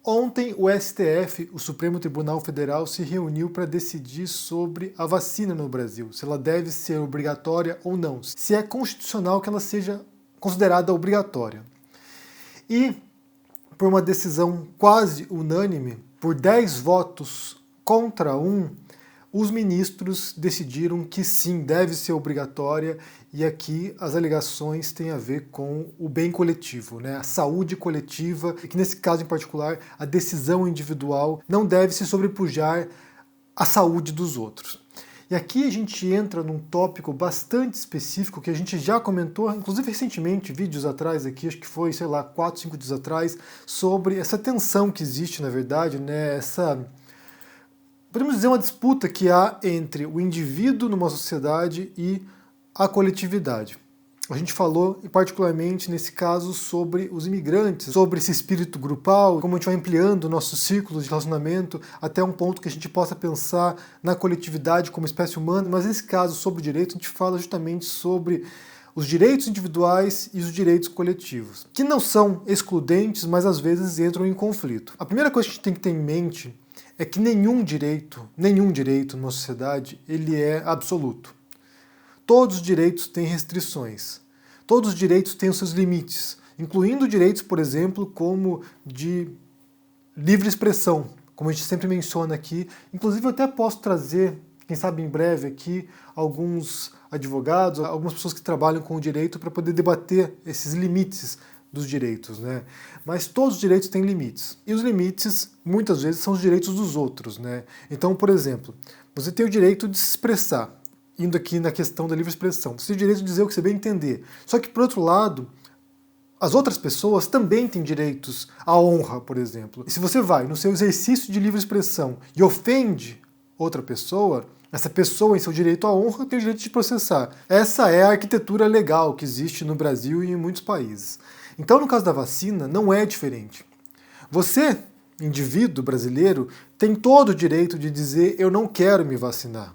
Ontem o STF, o Supremo Tribunal Federal, se reuniu para decidir sobre a vacina no Brasil, se ela deve ser obrigatória ou não, se é constitucional que ela seja considerada obrigatória. E, por uma decisão quase unânime, por 10 votos contra 1, os ministros decidiram que sim, deve ser obrigatória, e aqui as alegações têm a ver com o bem coletivo, né? A saúde coletiva, e que nesse caso em particular, a decisão individual não deve se sobrepujar à saúde dos outros. E aqui a gente entra num tópico bastante específico que a gente já comentou, inclusive recentemente, vídeos atrás aqui, acho que foi, 4, 5 dias atrás, sobre essa tensão que existe, na verdade, né? Podemos dizer, uma disputa que há entre o indivíduo numa sociedade e a coletividade. A gente falou, particularmente nesse caso, sobre os imigrantes, sobre esse espírito grupal, como a gente vai ampliando nossos círculos de relacionamento até um ponto que a gente possa pensar na coletividade como espécie humana, mas nesse caso, sobre o direito, a gente fala justamente sobre os direitos individuais e os direitos coletivos, que não são excludentes, mas às vezes entram em conflito. A primeira coisa que a gente tem que ter em mente é que nenhum direito numa sociedade, ele é absoluto. Todos os direitos têm restrições. Todos os direitos têm os seus limites, incluindo direitos, por exemplo, como de livre expressão, como a gente sempre menciona aqui. Inclusive eu até posso trazer, quem sabe em breve aqui, alguns advogados, algumas pessoas que trabalham com o direito para poder debater esses limites dos direitos, né? Mas todos os direitos têm limites. E os limites, muitas vezes, são os direitos dos outros, né? Então, por exemplo, você tem o direito de se expressar, indo aqui na questão da livre expressão. Você tem o direito de dizer o que você bem entender. Só que, por outro lado, as outras pessoas também têm direitos à honra, por exemplo. E se você vai no seu exercício de livre expressão e ofende outra pessoa, essa pessoa, em seu direito à honra, tem o direito de processar. Essa é a arquitetura legal que existe no Brasil e em muitos países. Então, no caso da vacina, não é diferente. Você, indivíduo brasileiro, tem todo o direito de dizer: eu não quero me vacinar.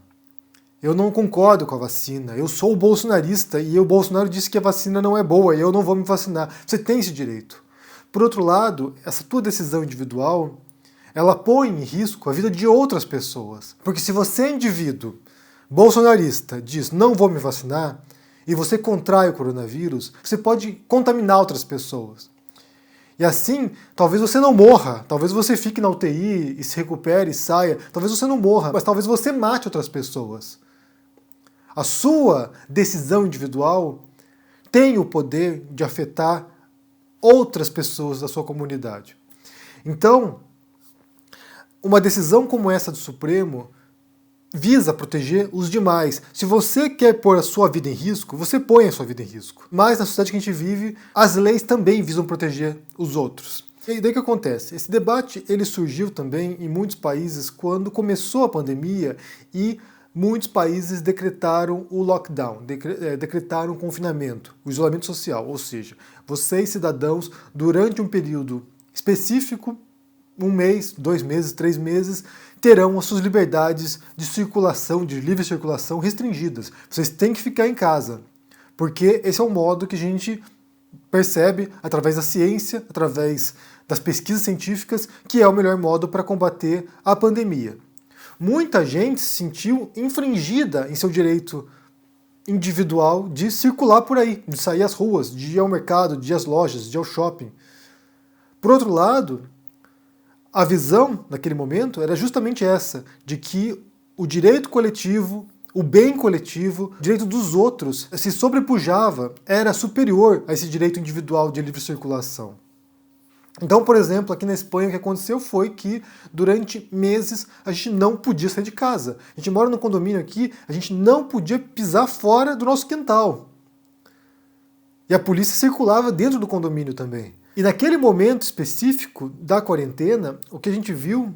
Eu não concordo com a vacina. Eu sou bolsonarista e o Bolsonaro disse que a vacina não é boa e eu não vou me vacinar. Você tem esse direito. Por outro lado, essa tua decisão individual, ela põe em risco a vida de outras pessoas. Porque se você, indivíduo bolsonarista, diz: não vou me vacinar, e você contrai o coronavírus, você pode contaminar outras pessoas. E assim, talvez você não morra, talvez você fique na UTI e se recupere e saia, talvez você não morra, mas talvez você mate outras pessoas. A sua decisão individual tem o poder de afetar outras pessoas da sua comunidade. Então, uma decisão como essa do Supremo visa proteger os demais. Se você quer pôr a sua vida em risco, você põe a sua vida em risco. Mas na sociedade que a gente vive, as leis também visam proteger os outros. E daí o que acontece? Esse debate ele surgiu também em muitos países quando começou a pandemia e muitos países decretaram o lockdown, decretaram o confinamento, o isolamento social. Ou seja, vocês, cidadãos, durante um período específico, 1 mês, 2 meses, 3 meses, terão as suas liberdades de circulação, de livre circulação restringidas. Vocês têm que ficar em casa, porque esse é um modo que a gente percebe através da ciência, através das pesquisas científicas, que é o melhor modo para combater a pandemia. Muita gente se sentiu infringida em seu direito individual de circular por aí, de sair às ruas, de ir ao mercado, de ir às lojas, de ir ao shopping. Por outro lado, a visão, naquele momento, era justamente essa, de que o direito coletivo, o bem coletivo, o direito dos outros, se sobrepujava, era superior a esse direito individual de livre circulação. Então, por exemplo, aqui na Espanha o que aconteceu foi que durante meses a gente não podia sair de casa. A gente mora no condomínio aqui, a gente não podia pisar fora do nosso quintal. E a polícia circulava dentro do condomínio também. E naquele momento específico da quarentena, o que a gente viu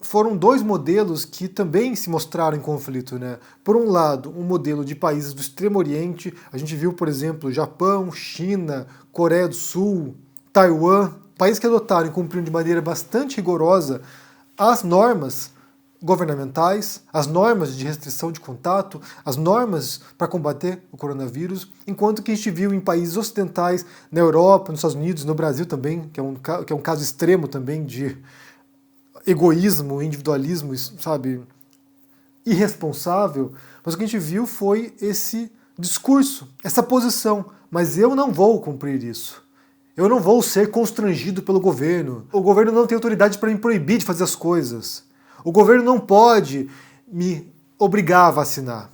foram 2 modelos que também se mostraram em conflito, né? Por um lado, um modelo de países do Extremo Oriente, a gente viu, por exemplo, Japão, China, Coreia do Sul, Taiwan, países que adotaram e cumpriram de maneira bastante rigorosa as normas governamentais, as normas de restrição de contato, as normas para combater o coronavírus, enquanto que a gente viu em países ocidentais, na Europa, nos Estados Unidos, no Brasil também, que é um caso extremo também de egoísmo, individualismo, sabe, irresponsável, mas o que a gente viu foi esse discurso, essa posição, mas eu não vou cumprir isso. Eu não vou ser constrangido pelo governo. O governo não tem autoridade para me proibir de fazer as coisas. O governo não pode me obrigar a vacinar.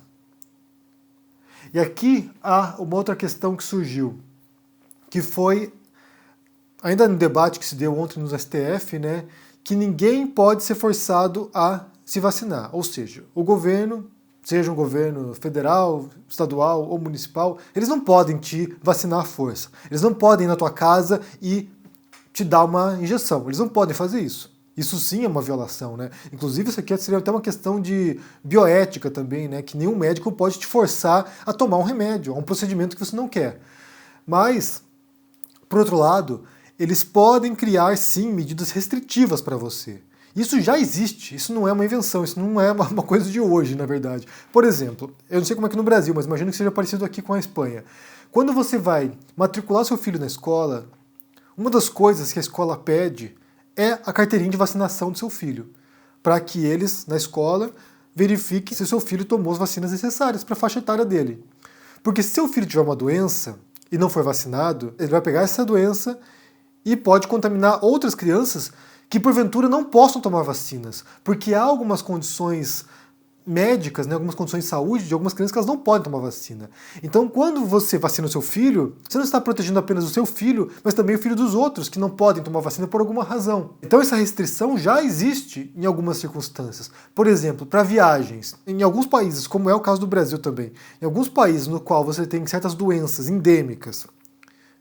E aqui há uma outra questão que surgiu, que foi, ainda no debate que se deu ontem no STF, né, que ninguém pode ser forçado a se vacinar. Ou seja, o governo, seja um governo federal, estadual ou municipal, eles não podem te vacinar à força. Eles não podem ir na tua casa e te dar uma injeção. Eles não podem fazer isso. Isso sim é uma violação, né? Inclusive isso aqui seria até uma questão de bioética também, né? Que nenhum médico pode te forçar a tomar um remédio, um procedimento que você não quer. Mas, por outro lado, eles podem criar sim medidas restritivas para você. Isso já existe, isso não é uma invenção, isso não é uma coisa de hoje, na verdade. Por exemplo, eu não sei como é que no Brasil, mas imagino que seja parecido aqui com a Espanha. Quando você vai matricular seu filho na escola, uma das coisas que a escola pede é a carteirinha de vacinação do seu filho, para que eles, na escola, verifiquem se o seu filho tomou as vacinas necessárias para a faixa etária dele. Porque se seu filho tiver uma doença e não for vacinado, ele vai pegar essa doença e pode contaminar outras crianças que porventura não possam tomar vacinas, porque há algumas condições médicas, né, algumas condições de saúde de algumas crianças que elas não podem tomar vacina. Então, quando você vacina o seu filho, você não está protegendo apenas o seu filho, mas também o filho dos outros que não podem tomar vacina por alguma razão. Então, essa restrição já existe em algumas circunstâncias. Por exemplo, para viagens. Em alguns países, como é o caso do Brasil também, em alguns países no qual você tem certas doenças endêmicas,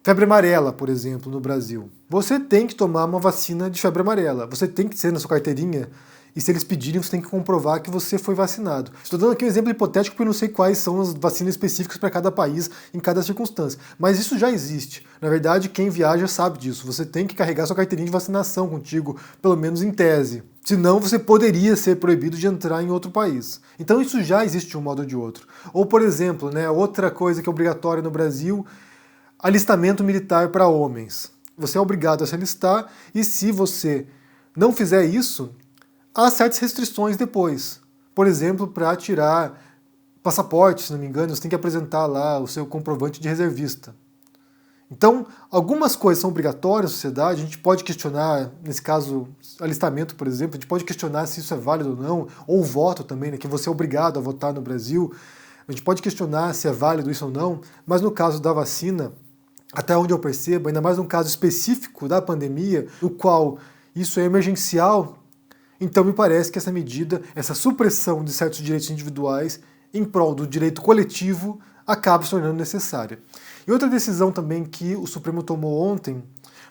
febre amarela, por exemplo, no Brasil, você tem que tomar uma vacina de febre amarela. Você tem que ter na sua carteirinha. E se eles pedirem, você tem que comprovar que você foi vacinado. Estou dando aqui um exemplo hipotético porque eu não sei quais são as vacinas específicas para cada país, em cada circunstância. Mas isso já existe. Na verdade, quem viaja sabe disso. Você tem que carregar sua carteirinha de vacinação contigo, pelo menos em tese. Senão, você poderia ser proibido de entrar em outro país. Então, isso já existe de um modo ou de outro. Ou, por exemplo, né, outra coisa que é obrigatória no Brasil, alistamento militar para homens. Você é obrigado a se alistar e se você não fizer isso, há certas restrições depois. Por exemplo, para tirar passaporte, se não me engano, você tem que apresentar lá o seu comprovante de reservista. Então, algumas coisas são obrigatórias na sociedade, a gente pode questionar, nesse caso, alistamento, por exemplo, a gente pode questionar se isso é válido ou não, ou o voto também, né, que você é obrigado a votar no Brasil, a gente pode questionar se é válido isso ou não, mas no caso da vacina, até onde eu percebo, ainda mais num caso específico da pandemia, no qual isso é emergencial, então me parece que essa medida, essa supressão de certos direitos individuais em prol do direito coletivo acaba se tornando necessária. E outra decisão também que o Supremo tomou ontem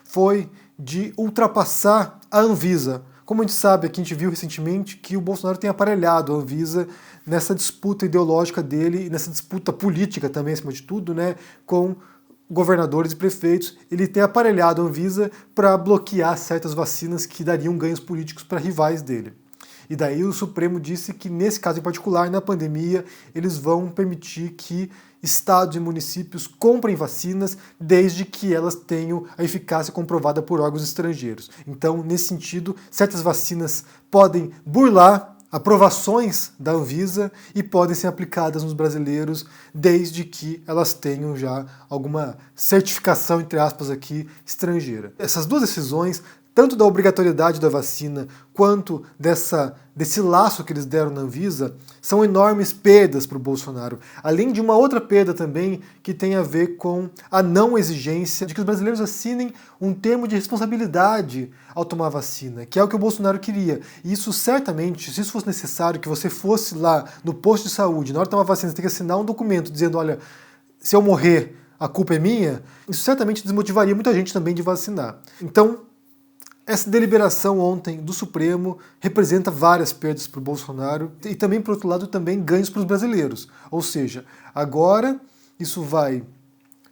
foi de ultrapassar a Anvisa. Como a gente sabe, aqui a gente viu recentemente que o Bolsonaro tem aparelhado a Anvisa nessa disputa ideológica dele e nessa disputa política também, acima de tudo, né, com governadores e prefeitos. Ele tem aparelhado a Anvisa para bloquear certas vacinas que dariam ganhos políticos para rivais dele. E daí o Supremo disse que, nesse caso em particular, na pandemia, eles vão permitir que estados e municípios comprem vacinas desde que elas tenham a eficácia comprovada por órgãos estrangeiros. Então, nesse sentido, certas vacinas podem burlar aprovações da Anvisa e podem ser aplicadas nos brasileiros desde que elas tenham já alguma certificação, entre aspas, aqui, estrangeira. Essas duas decisões, tanto da obrigatoriedade da vacina quanto desse laço que eles deram na Anvisa, são enormes perdas para o Bolsonaro. Além de uma outra perda também que tem a ver com a não exigência de que os brasileiros assinem um termo de responsabilidade ao tomar vacina, que é o que o Bolsonaro queria. E isso certamente, se isso fosse necessário, que você fosse lá no posto de saúde, na hora de tomar vacina, você tem que assinar um documento dizendo, olha, se eu morrer, a culpa é minha, isso certamente desmotivaria muita gente também de vacinar. Então, essa deliberação ontem do Supremo representa várias perdas para o Bolsonaro e também, por outro lado, também ganhos para os brasileiros. Ou seja, agora isso vai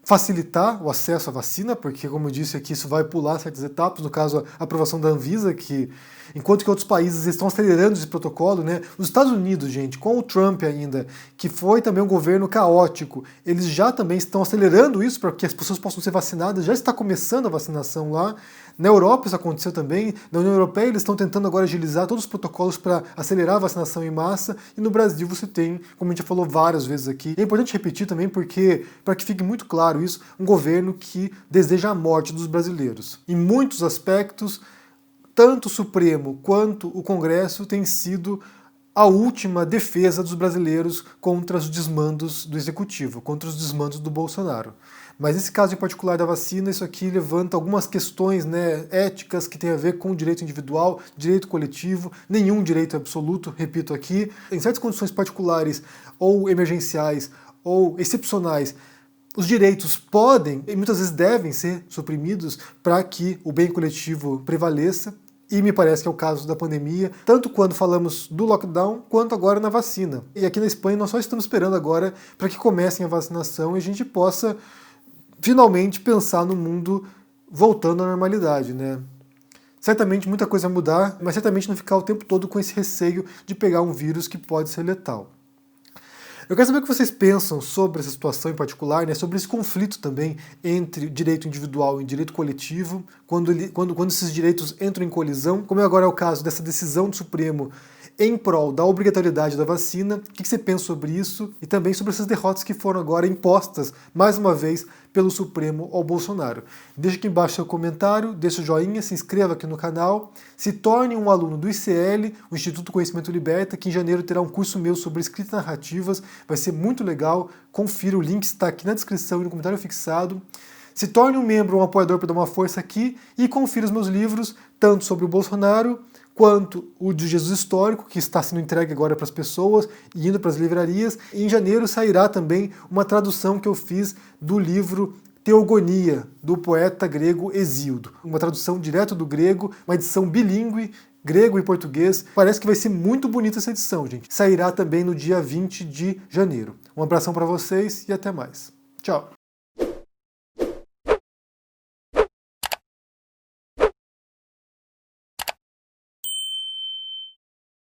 facilitar o acesso à vacina, porque, como eu disse aqui, isso vai pular certas etapas, no caso, a aprovação da Anvisa, que, enquanto que outros países estão acelerando esse protocolo, né? Os Estados Unidos, gente, com o Trump ainda, que foi também um governo caótico, eles já também estão acelerando isso para que as pessoas possam ser vacinadas, já está começando a vacinação lá. Na Europa isso aconteceu também, na União Europeia eles estão tentando agora agilizar todos os protocolos para acelerar a vacinação em massa, e no Brasil você tem, como a gente já falou várias vezes aqui, é importante repetir também porque, para que fique muito claro isso, um governo que deseja a morte dos brasileiros. Em muitos aspectos, tanto o Supremo quanto o Congresso têm sido a última defesa dos brasileiros contra os desmandos do Executivo, contra os desmandos do Bolsonaro. Mas nesse caso em particular da vacina, isso aqui levanta algumas questões, né, éticas que tem a ver com o direito individual, direito coletivo, nenhum direito absoluto, repito aqui. Em certas condições particulares ou emergenciais ou excepcionais, os direitos podem e muitas vezes devem ser suprimidos para que o bem coletivo prevaleça. E me parece que é o caso da pandemia, tanto quando falamos do lockdown, quanto agora na vacina. E aqui na Espanha nós só estamos esperando agora para que comecem a vacinação e a gente possa finalmente pensar no mundo voltando à normalidade, né? Certamente muita coisa vai mudar, mas certamente não ficar o tempo todo com esse receio de pegar um vírus que pode ser letal. Eu quero saber o que vocês pensam sobre essa situação em particular, né, sobre esse conflito também entre direito individual e direito coletivo, quando esses direitos entram em colisão, como agora é o caso dessa decisão do Supremo em prol da obrigatoriedade da vacina. O que você pensa sobre isso? E também sobre essas derrotas que foram agora impostas, mais uma vez, pelo Supremo ao Bolsonaro. Deixa aqui embaixo seu comentário, deixa o joinha, se inscreva aqui no canal, se torne um aluno do ICL, o Instituto Conhecimento Liberta, que em janeiro terá um curso meu sobre escrita narrativas, vai ser muito legal, confira, o link está aqui na descrição e no comentário fixado. Se torne um membro ou um apoiador para dar uma força aqui e confira os meus livros, tanto sobre o Bolsonaro, quanto o de Jesus Histórico, que está sendo entregue agora para as pessoas e indo para as livrarias. E em janeiro sairá também uma tradução que eu fiz do livro Teogonia, do poeta grego Hesíodo. Uma tradução direto do grego, uma edição bilíngue, grego e português. Parece que vai ser muito bonita essa edição, gente. Sairá também no dia 20 de janeiro. Um abração para vocês e até mais. Tchau!